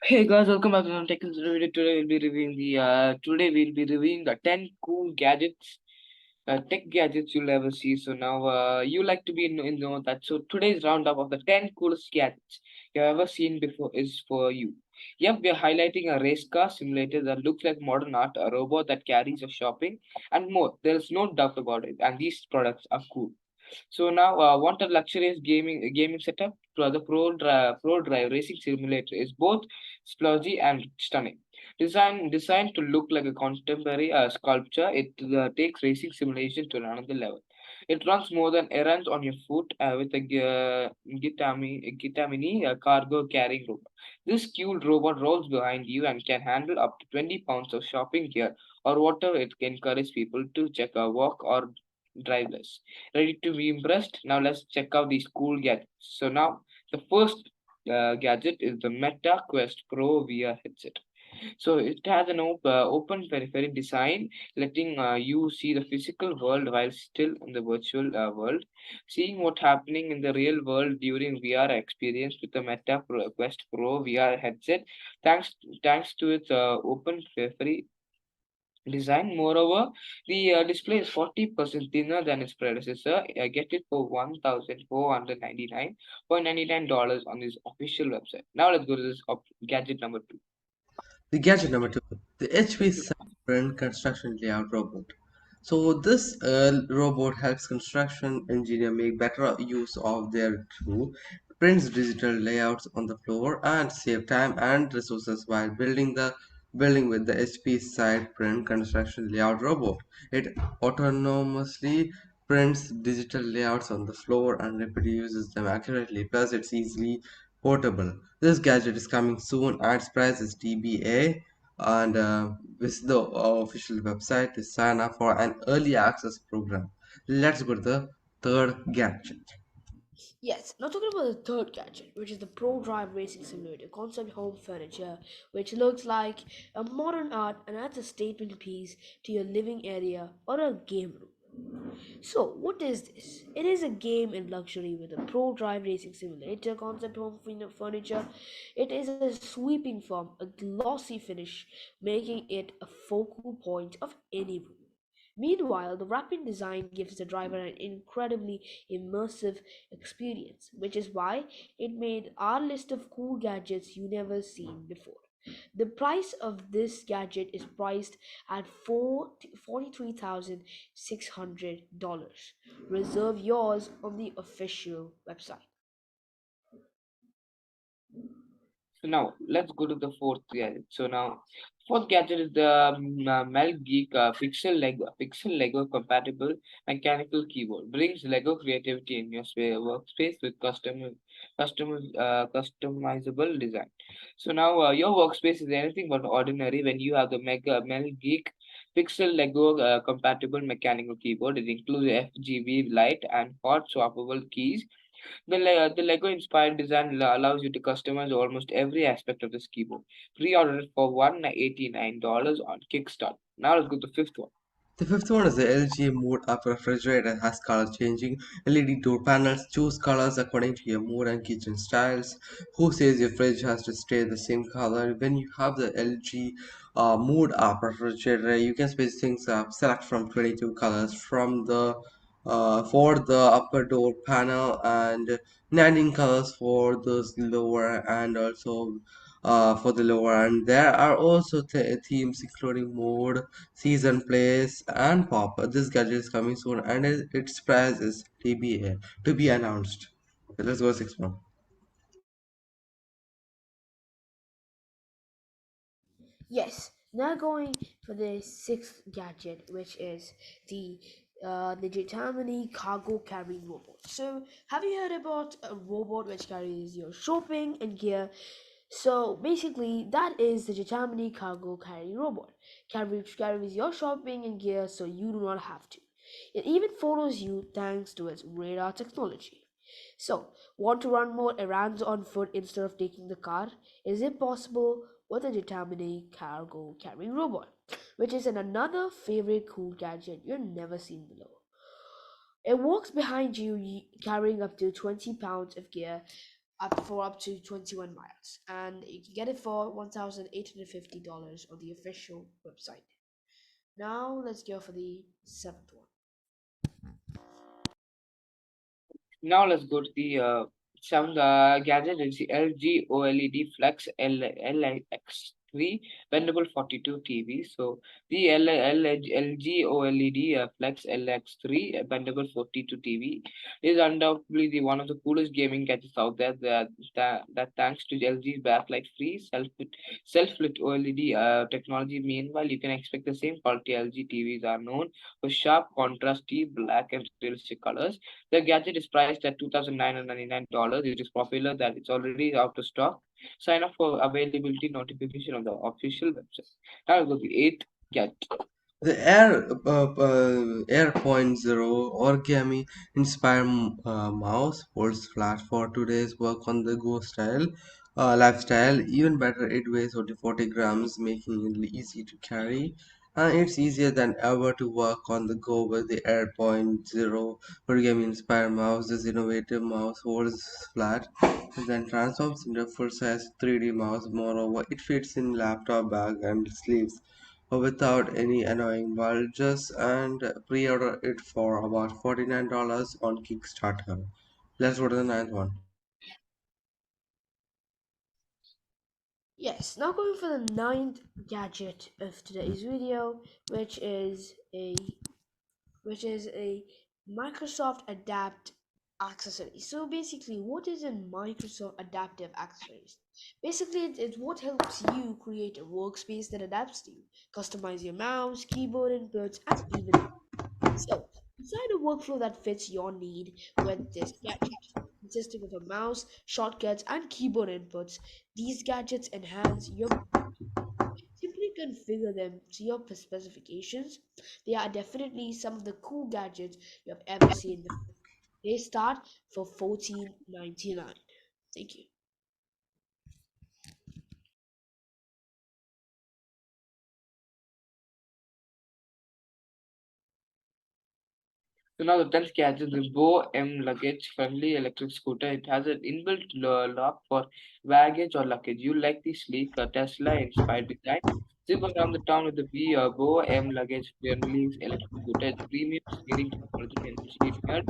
Hey guys, welcome back to the Tech Video. Today we'll be reviewing the 10 cool gadgets, tech gadgets you'll ever see. So now you like to be in know that. So today's roundup of the 10 coolest gadgets you've ever seen before is for you. Yep, we're highlighting a race car simulator that looks like modern art, a robot that carries your shopping, and more. There's no doubt about it. And these products are cool. So now, want a luxurious gaming setup? The Pro Drive Racing Simulator is both splurgy and stunning. Designed to look like a contemporary sculpture, it takes racing simulation to another level. It runs more than errands on your foot with a Gitamini cargo carrying robot. This cool robot rolls behind you and can handle up to 20 pounds of shopping gear or whatever. It can encourage people to check a walk or drive less. Ready to be impressed? Now let's check out these cool gadgets. So now the first gadget is the Meta Quest Pro VR headset. So it has an open peripheral design, letting you see the physical world while still in the virtual world. Seeing what's happening in the real world during VR experience with the Quest Pro VR headset, thanks to its open peripheral design. Moreover, the display is 40% thinner than its predecessor. Get it for $1,499.99 on this official website. Now let's go to this gadget number two. The gadget number two, the HP Print Construction Layout Robot. So this robot helps construction engineer make better use of their tool, prints digital layouts on the floor, and save time and resources while building with the HP Side Print Construction Layout Robot. It autonomously prints digital layouts on the floor and reproduces them accurately. Plus, it's easily portable. This gadget is coming soon and its price is TBA, and visit the official website to sign up for an early access program. Let's go to the third gadget. Yes, now talking about the third gadget, which is the Pro Drive Racing Simulator concept home furniture, which looks like a modern art and adds a statement piece to your living area or a game room. So, what is this? It is a game in luxury with a Pro Drive Racing Simulator concept home furniture. It is a sweeping form, a glossy finish, making it a focal point of any room. Meanwhile, the rapid design gives the driver an incredibly immersive experience, which is why it made our list of cool gadgets you never seen before. The price of this gadget is priced at $43,600. Reserve yours on the official website. So now let's go to the fourth gadget. So now fourth gadget is the Mel Geek Pixel Lego compatible mechanical keyboard. Brings Lego creativity in your workspace with customizable design. So now your workspace is anything but ordinary when you have the Mega Mel Geek Pixel Lego compatible mechanical keyboard. It includes FGB light and hot swappable keys. The Lego inspired design allows you to customize almost every aspect of this keyboard. Pre-order it for $189 on Kickstarter. Now let's go to the fifth one. The fifth one is the LG Mood Up refrigerator. It has color changing LED door panels. Choose colors according to your mood and kitchen styles. Who says your fridge has to stay the same color? When you have the LG Mood Up refrigerator, you can space things up. Select from 22 colors from the for the upper door panel and 19 colors for those lower, and also for the lower. And there are also themes including mode, season, place, and pop. This gadget is coming soon, and its price is TBA to be announced. Okay, let's go six one. Yes, now going for the sixth gadget, which is the Jitamini cargo carrying robot. So, have you heard about a robot which carries your shopping and gear? So basically, that is the Jitamini cargo carrying robot. Carries your shopping and gear, so you do not have to. It even follows you thanks to its radar technology. So, want to run more errands on foot instead of taking the car? Is it possible with a Determine cargo carrying robot, which is another favorite cool gadget you've never seen below. It walks behind you carrying up to 20 pounds of gear up to 21 miles, and you can get it for $1,850 on the official website. Now let's go for the seventh one. Now let's go to the seventh gadget. It's the LG OLED Flex LX3 bendable 42 TV. So the LG OLED Flex LX3 bendable 42 TV is undoubtedly the one of the coolest gaming gadgets out there. That thanks to LG's backlight free self-lit OLED technology. Meanwhile, you can expect the same quality. LG TVs are known for sharp, contrasty black and realistic colors. The gadget is priced at $2,999. It is popular that it's already out of stock. Sign up for availability notification on the official website. Now we'll go to the eighth gadget. The Air Point Zero origami inspired mouse folds flat for today's work on the go lifestyle. Even better, it weighs only 40 grams, making it easy to carry. It's easier than ever to work on the go with the Air Point Zero origami inspired mouse. This innovative mouse folds flat and then transforms into a full-size 3D mouse. Moreover, it fits in laptop bag and sleeves without any annoying bulges, and pre-order it for about $49 on Kickstarter. Let's go to the ninth one. Yes, now going for the ninth gadget of today's video, which is a Microsoft Adapt accessory. So basically, what is a Microsoft Adaptive Accessories? Basically, it's what helps you create a workspace that adapts to you. Customize your mouse, keyboard inputs, and even so, design a workflow that fits your need with this gadget. Consisting of a mouse, shortcuts, and keyboard inputs, these gadgets enhance your simply configure them to your specifications. They are definitely some of the cool gadgets you have ever seen before. They start for $14.99. Thank you. So now the 10th gadget, the Bo M luggage friendly electric scooter. It has an inbuilt lock for baggage or luggage. You like the sleek Tesla inspired design. Zip around the town with the Bo M luggage friendly electric scooter. It's premium steering technology engineered.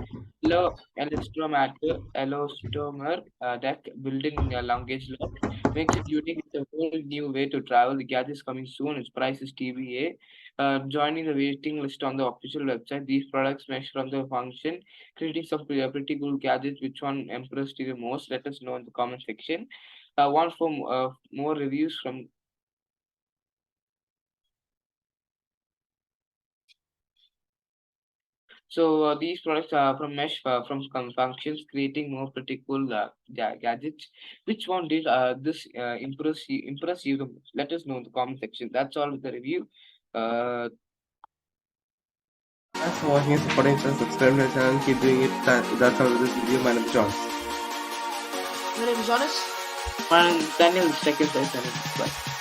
Elastomer deck built-in luggage lock makes it unique. It's a whole new way to travel. The gadget is coming soon. Its price is TBA. Joining the waiting list on the official website. These products mesh from the function, creating some pretty cool gadgets. Which one impressed you the most? Let us know in the comment section. Want for more reviews from. So these products are from mesh from functions, creating more pretty cool gadgets. Which one did this impress you the most? Let us know in the comment section. That's all with the review. Uh, Thanks for watching and supporting us. Subscribe to our channel. Keep doing it. That's all with this video. My name is John. My name is Jonas. and Daniel, second, bye.